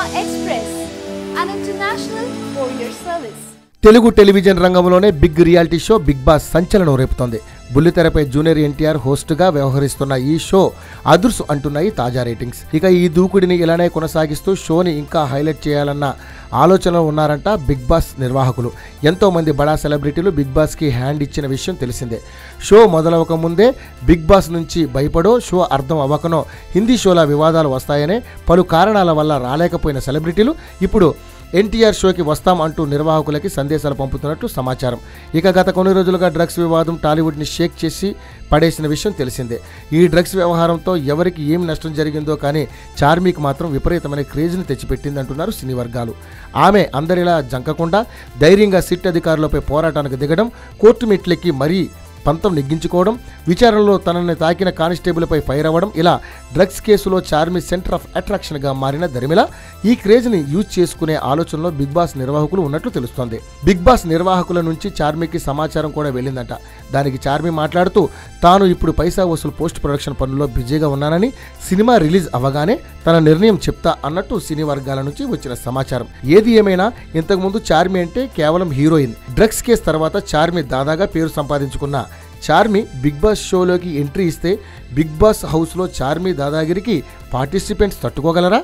Express, an international courier service. Telugu television రంగంలోనే big reality show Bigg Boss సంచలనం రేపుతోంది. బుల్లితెరపై junior NTR హోస్ట్గా వ్యవహరిస్తున్న ఈ షో అదుర్సు అంటున్నాయి తాజా రేటింగ్స్. ఇక ఈ దూకుడిని ఇలానే కొనసాగిస్తూ షోని ఇంకా హైలైట్ చేయాలన్న ఆలోచనలో ఉన్నారంట బిగ్ బాస్ నిర్వాహకులు. ఎంతో మంది బడా సెలబ్రిటీలు బిగ్ బాస్కి హ్యాండ్ ఇచ్చిన విషయం తెలిసిందే. షో మొదలవక ముందే బిగ్ బాస్ నుంచి భయపడో, షో అర్థం అవ్వకనో హిందీ షోల వివాదాలు వస్తాయనే పలు కారణాల వల్ల రాలేకపోయిన సెలబ్రిటీలు ఇప్పుడు ఎన్టీఆర్ షోకి వస్తాం అంటూ నిర్వాహకులకి సందేశాలు పంపుతున్నట్టు సమాచారం. ఇక గత కొన్ని రోజులుగా డ్రగ్స్ వివాదం టాలీవుడ్ని షేక్ చేసి పడేసిన విషయం తెలిసిందే. ఈ డ్రగ్స్ వ్యవహారంతో ఎవరికి ఏం నష్టం జరిగిందో కానీ చార్మీకి మాత్రం విపరీతమైన క్రేజ్ని తెచ్చిపెట్టిందంటున్నారు సినీ వర్గాలు. ఆమె అందరిలా జంకకుండా ధైర్యంగా సిట్ అధికారులపై పోరాటానికి దిగడం, కోర్టు మెట్లెక్కి మరీ పంతం నెగ్గించుకోవడం, విచారణలో తనని తాకిన కానిస్టేబుల్పై ఫైర్ అవ్వడం, ఇలా డ్రగ్స్ కేసులో చార్మి సెంటర్ ఆఫ్ అట్రాక్షన్గా మారిన దరిమిల ఈ క్రేజ్ని యూజ్ చేసుకునే ఆలోచనలో బిగ్ బాస్ నిర్వాహకులు ఉన్నట్లు తెలుస్తోంది. బిగ్ బాస్ నిర్వాహకుల నుంచి చార్మికి సమాచారం కూడా వెళ్ళిందట. దానికి చార్మి మాట్లాడుతూ తాను ఇప్పుడు పైసా వసూలు పోస్ట్ ప్రొడక్షన్ పనుల్లో బిజీగా ఉన్నానని, సినిమా రిలీజ్ అవ్వగానే తన నిర్ణయం చెప్తా అన్నట్టు సినీ వర్గాల నుంచి వచ్చిన సమాచారం. ఏది ఏమైనా ఇంతకుముందు చార్మి అంటే కేవలం హీరోయిన్. డ్రగ్స్ కేసు తర్వాత చార్మి దాదాగా పేరు సంపాదించుకున్న చార్మి బిగ్ బాస్ షోలోకి ఎంట్రీ ఇస్తే బిగ్ బాస్ హౌస్లో చార్మి దాదాగిరికి పార్టిసిపెంట్స్ తట్టుకోగలరా?